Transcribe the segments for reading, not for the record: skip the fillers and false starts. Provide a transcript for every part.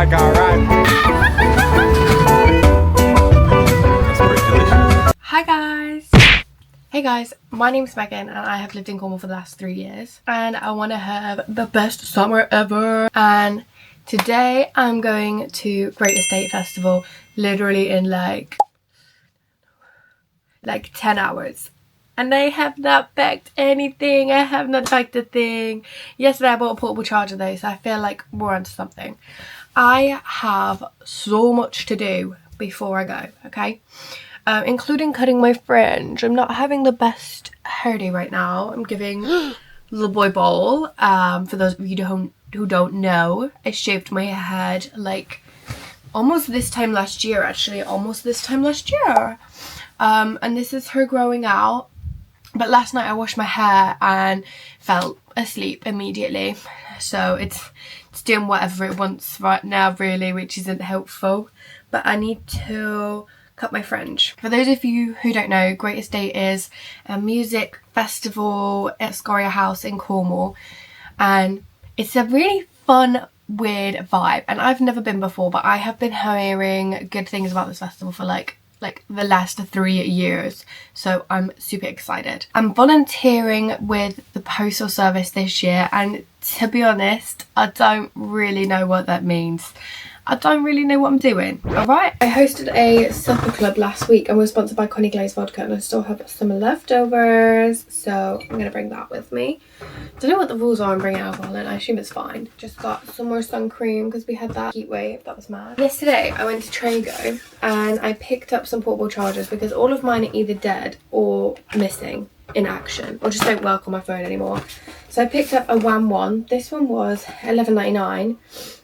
like, alright. That's pretty delicious. Hi guys! Hey guys, my name's Megan and I have lived in Cornwall for the last 3 years and I want to have the best summer ever. And today I'm going to Great Estate Festival literally in like 10 hours. And I have not packed anything. I have not packed a thing. Yesterday I bought a portable charger though, so I feel like we're onto something. I have so much to do before I go, okay? Including cutting my fringe. I'm not having the best hairdo right now. I'm giving little boy ball. For those of you who don't know, I shaved my head like almost this time last year, actually. Almost this time last year. And this is her growing out. But last night I washed my hair and fell asleep immediately. So it's doing whatever it wants right now really, which isn't helpful. But I need to cut my fringe. For those of you who don't know, Great Estate is a music festival at Scoria House in Cornwall. And it's a really fun, weird vibe. And I've never been before, but I have been hearing good things about this festival for like the last 3 years, so I'm super excited. I'm volunteering with the postal service this year, and to be honest, I don't really know what that means. I don't really know what I'm doing. Alright, I hosted a supper club last week and was sponsored by Connie Glaze Vodka, and I still have some leftovers, so I'm gonna bring that with me. Don't know what the rules are on bringing alcohol in. I assume it's fine. Just got some more sun cream because we had that heat wave. That was mad. Yesterday I went to Trago and I picked up some portable chargers because all of mine are either dead or missing in action or just don't work on my phone anymore. So I picked up a WAM one. This one was $11.99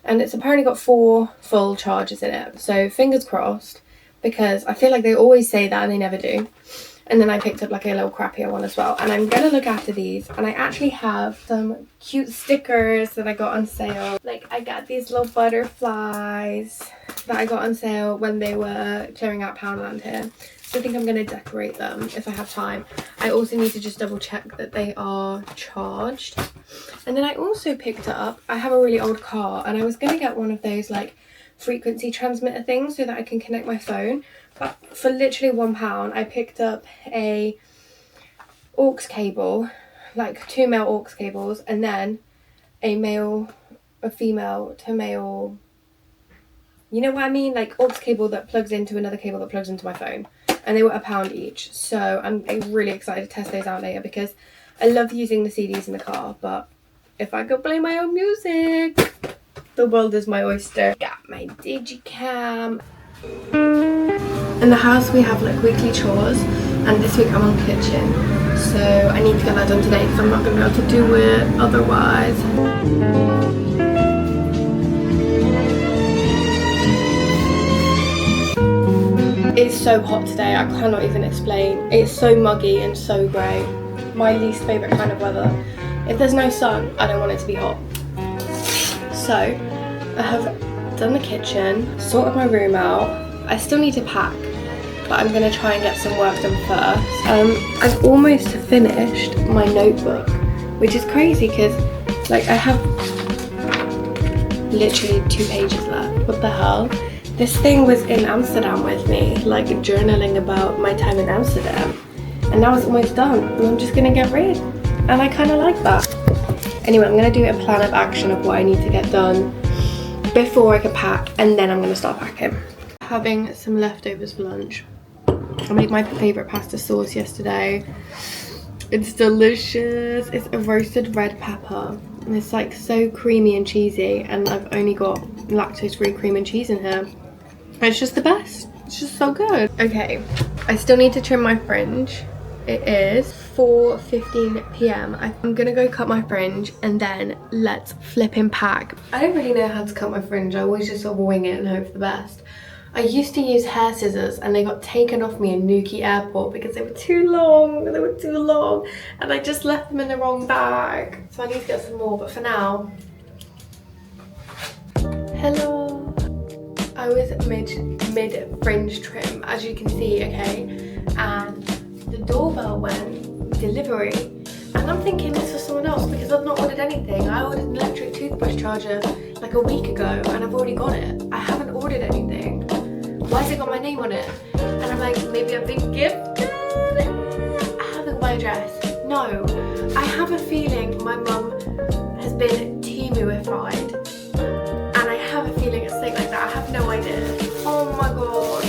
and it's apparently got 4 full chargers in it. So fingers crossed, because I feel like they always say that and they never do. And then I picked up like a little crappier one as well. And I'm gonna look after these. And I actually have some cute stickers that I got on sale. Like I got these little butterflies that I got on sale when they were clearing out Poundland here. So I think I'm gonna decorate them if I have time. I also need to just double check that they are charged. And then I also picked up, I have a really old car and I was gonna get one of those like frequency transmitter things so that I can connect my phone. But for literally £1 I picked up a aux cable, like 2 male aux cables, and then a female to male, you know what I mean, like aux cable that plugs into another cable that plugs into my phone, and they were £1 each. So I'm really excited to test those out later because I love using the CDs in the car, but if I could play my own music, the world is my oyster. Got my digicam. In the house we have like weekly chores, and this week I'm on kitchen, so I need to get that done today because I'm not going to be able to do it otherwise. It's so hot today, I cannot even explain. It's so muggy and so grey. My least favourite kind of weather. If there's no sun, I don't want it to be hot. So I have done the kitchen, sorted my room out. I still need to pack, but I'm going to try and get some work done first. I've almost finished my notebook, which is crazy because like I have literally 2 pages left. What the hell? This thing was in Amsterdam with me, like journaling about my time in Amsterdam, and now it's almost done and I'm just going to get rid, and I kind of like that. Anyway, I'm going to do a plan of action of what I need to get done before I can pack, and then I'm going to start packing. Having some leftovers for lunch. I made my favourite pasta sauce yesterday. It's delicious. It's a roasted red pepper. And it's like so creamy and cheesy, and I've only got lactose-free cream and cheese in here. It's just the best. It's just so good. Okay, I still need to trim my fringe. It is 4:15 p.m. I'm gonna go cut my fringe and then let's flip and pack. I don't really know how to cut my fringe. I always just sort of wing it and hope for the best. I used to use hair scissors and they got taken off me in Newquay Airport because they were too long. They were too long and I just left them in the wrong bag. So I need to get some more, but for now. Hello. I was mid fringe trim, as you can see, okay? And the doorbell went delivery. And I'm thinking it's for someone else because I've not ordered anything. I ordered an electric toothbrush charger like a week ago and I've already got it. I haven't ordered anything. Why has it got my name on it? And I'm like, maybe I've been gifted. I haven't got my address. No, I have a feeling my mum has been Temu-ified. And I have a feeling it's something like that. I have no idea. Oh my god.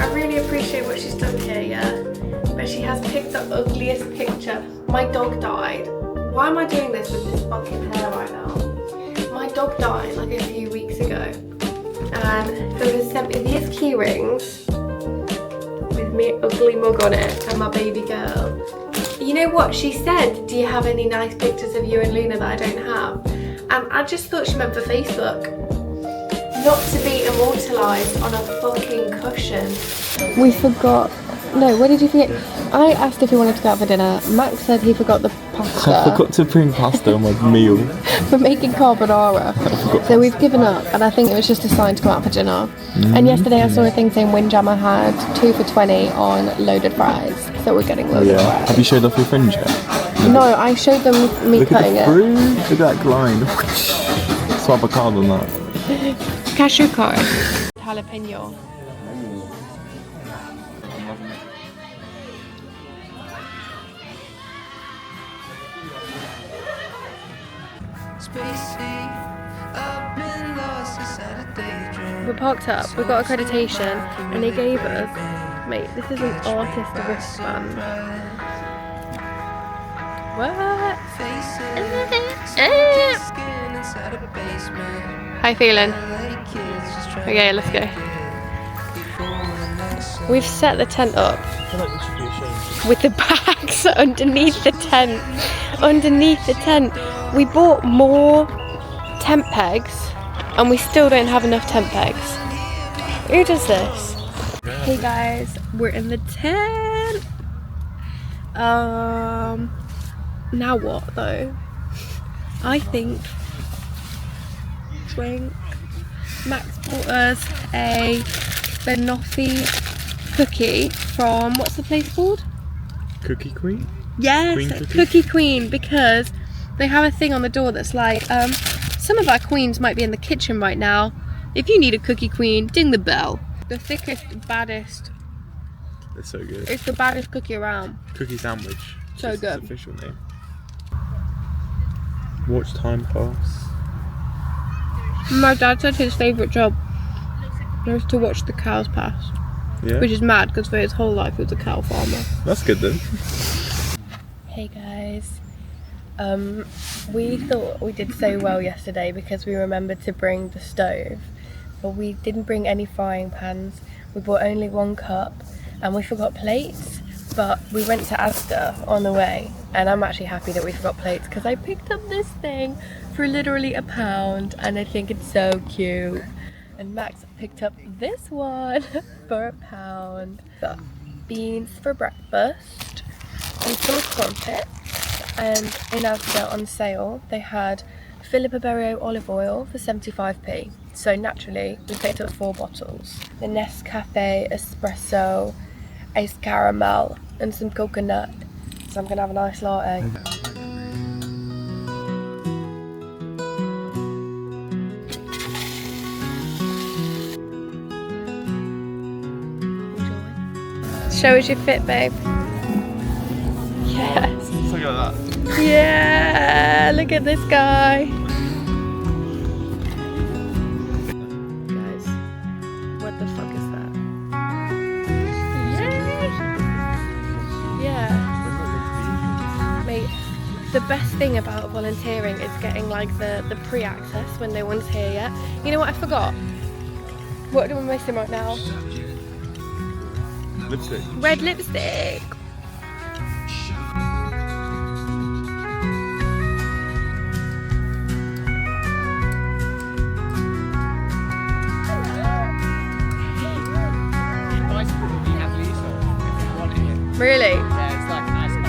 I really appreciate what she's done here, yeah. But she has picked the ugliest picture. My dog died. Why am I doing this with this fucking hair right now? My dog died like a few weeks ago. And so they sent me these key rings with me ugly mug on it and my baby girl. You know what she said? Do you have any nice pictures of you and Luna that I don't have? And I just thought she meant for Facebook. Not to be immortalised on a fucking cushion. We forgot. No, what did you forget? I asked if he wanted to go out for dinner. Max said he forgot the pasta. I forgot to bring pasta on my meal. For making carbonara. So we've given up, and I think it was just a sign to go out for dinner. And yesterday I saw a thing saying Windjammer had 2 for $20 on loaded fries. So we're getting loaded fries. Have you showed off your fringe yet? No, I showed them me cutting it. Look at that line. Swap a card on that. Cashew card. Jalapeno. We're parked up, we've got accreditation, and they gave us, mate, this is an artist wristband. What? How you feeling? Okay, let's go. We've set the tent up with the bags underneath the tent. Underneath the tent. We bought more tent pegs and we still don't have enough tent pegs. Who does this? Hey guys, we're in the tent. Now what though? I think drink. Max bought us a banoffee cookie from, what's the place called? Cookie Queen? Yes, Queen Cookie Queen, because they have a thing on the door that's like, some of our queens might be in the kitchen right now. If you need a Cookie Queen, ding the bell. The thickest, baddest. It's so good. It's the baddest cookie around. Cookie sandwich. So good. Its official name. Watch time pass. My dad said his favourite job was to watch the cows pass. Yeah. Which is mad because for his whole life he was a cow farmer. That's good then. Hey guys. We thought we did so well yesterday because we remembered to bring the stove. But we didn't bring any frying pans. We brought only 1 cup and we forgot plates. But we went to Asda on the way and I'm actually happy that we forgot plates because I picked up this thing for literally £1 and I think it's so cute. And Max picked up this one for £1. Got beans for breakfast and some crumpets. And in Asda on sale they had Philippa Berrio olive oil for 75p. So naturally we picked up 4 bottles. The Nescafe espresso, iced caramel and some coconut. So I'm gonna have a nice latte. Show us your fit, babe. Yes. Look at that. Yeah, look at this guy. Guys, what the fuck is that? Yeah. Mate, the best thing about volunteering is getting like the pre-access when no one's here yet. You know what I forgot? What am I missing right now? Lipstick. Red lipstick. Really? Yeah, it's like a nice old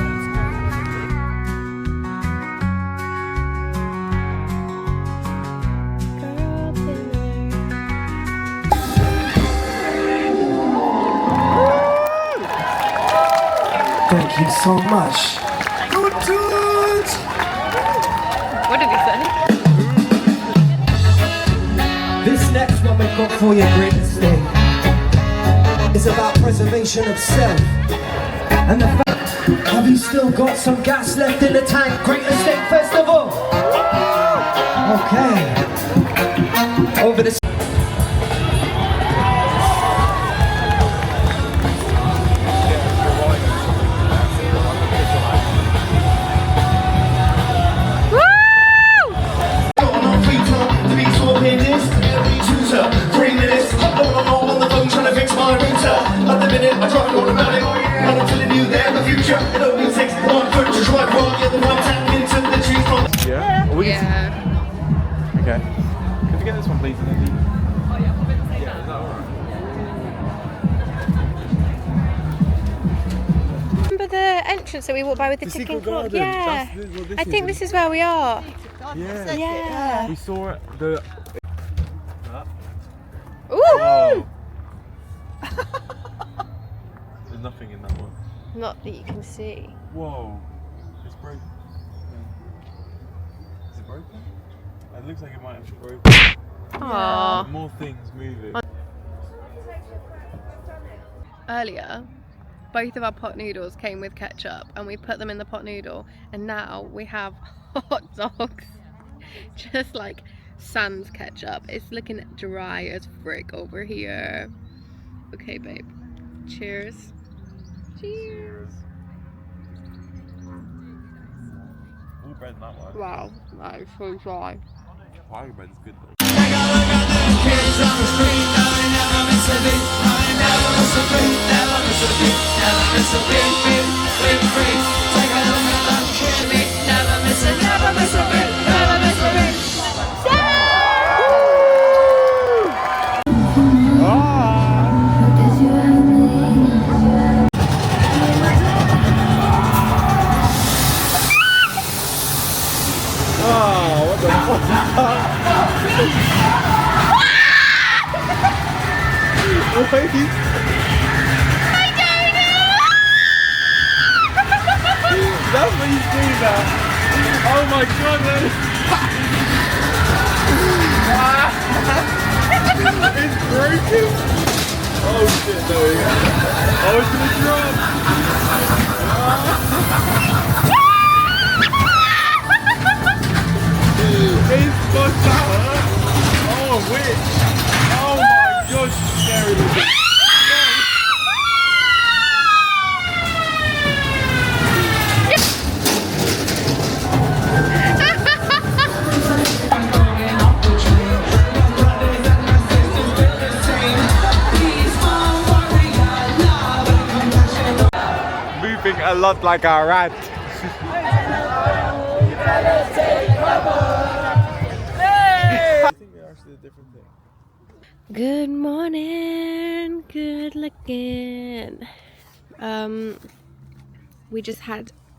Thank you so much. What did he say? got for your greatest day is about preservation of self. And the fact, have you still got some gas left in the tank? Great Estate Festival! Okay. Over the... Okay. Could you get this one, please? And then the... Oh yeah, pop it the same. Yeah, is that alright? Remember the entrance that we walked by with the ticking clock? Yeah. I think this is where we are. Yeah. Yeah. We saw it. The. Ooh! Oh. There's nothing in that one. Not that you can see. Whoa. It's broken. Is it broken? It looks like it might have broken. Aww. More things moving. Earlier, both of our pot noodles came with ketchup and we put them in the pot noodle, and now we have hot dogs just like sans ketchup. It's looking dry as frick over here. Okay, babe. Cheers. Cheers. All bread in that one. Wow, that is so dry. Pie bread is good though. That's what you do now. Oh my god, man. It's broken. Oh shit, no. Oh, it's gonna drop. It's fucked up. Oh, witch. Oh my gosh, scary looking. A lot like a rat. Good morning, good looking.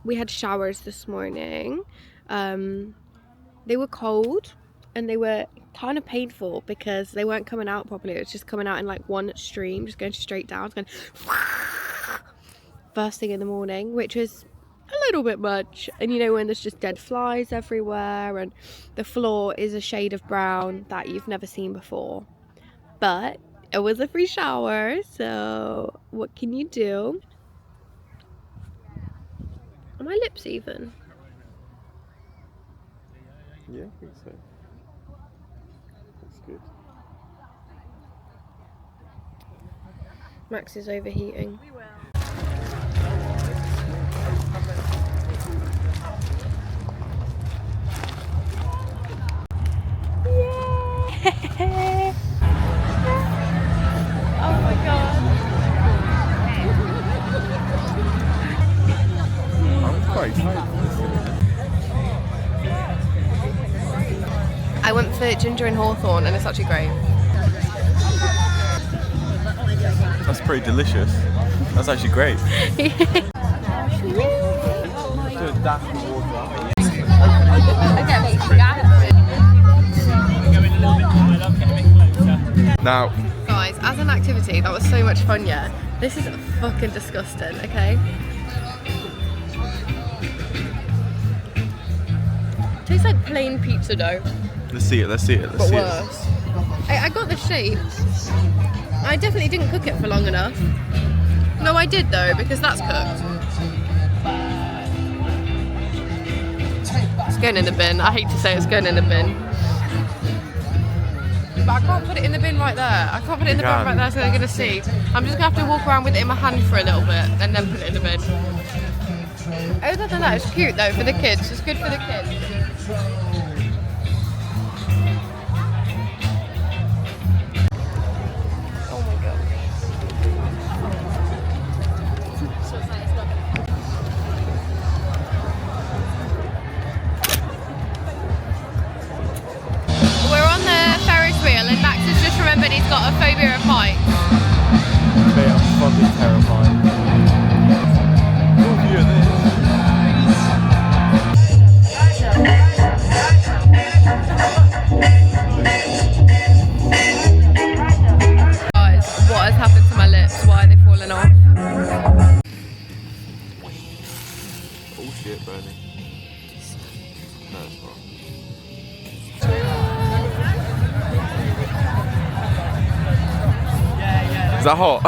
We had showers this morning. They were cold and they were kind of painful because they weren't coming out properly. It was just coming out in like one stream, just going straight down. It's going first thing in the morning, which was a little bit much. And you know, when there's just dead flies everywhere and the floor is a shade of brown that you've never seen before. But it was a free shower, so what can you do? Are my lips even? Yeah, I think so. That's good. Max is overheating. Yeah. Oh my god. I'm quite tired. I went for ginger and hawthorn and it's actually great. That's pretty delicious. That's actually great. Now, guys, as an activity, that was so much fun, yeah. This is fucking disgusting, okay? Tastes like plain pizza dough. let's see it. But worse. I got the shape. I definitely didn't cook it for long enough. No, I did though, because that's cooked. It's going in the bin. I hate to say it's going in the bin. But I can't put it in the bin right there. I can't put it in the bin right there so they're going to see. I'm just going to have to walk around with it in my hand for a little bit and then put it in the bin. Other than that, it's cute though for the kids. It's good for the kids. But he's got a phobia of heights. Mate, I'm fucking terrified. What view of this? Guys, what has happened to my lips? Why are they falling off? Oh shit, burning. No, it's not. Is that hot?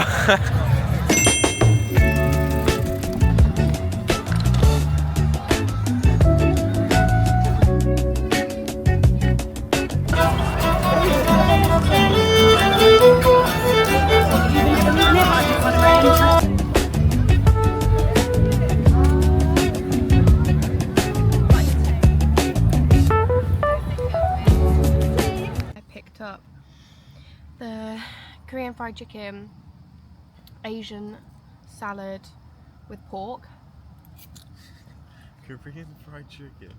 I picked up the Korean fried chicken, Asian salad with pork. Korean fried chicken,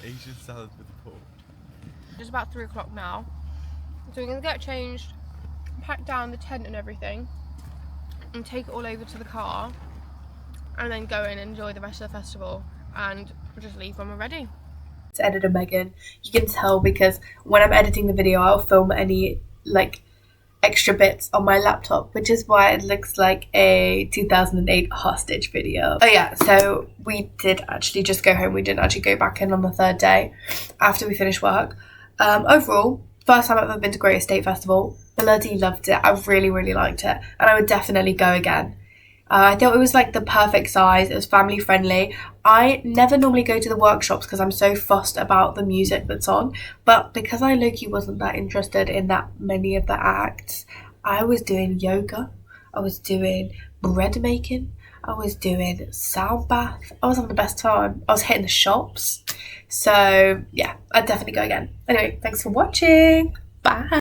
Asian salad with pork. It's about 3 o'clock now, so we're gonna get changed, pack down the tent and everything, and take it all over to the car, and then go in and enjoy the rest of the festival, and just leave when we're ready. To edit a Megan, you can tell because when I'm editing the video, I'll film any like extra bits on my laptop, which is why it looks like a 2008 hostage video. Oh yeah, so we did actually just go home. We didn't actually go back in on the 3rd day after we finished work. Overall, first time I've ever been to Great Estate Festival. Bloody loved it. I really, really liked it, and I would definitely go again. I thought it was like the perfect size. It was family friendly. I never normally go to the workshops because I'm so fussed about the music that's on, but because I low-key wasn't that interested in that many of the acts, I was doing yoga, I was doing bread making, I was doing sound bath. I was having the best time. I was hitting the shops. So yeah, I'd definitely go again. Anyway, thanks for watching. Bye.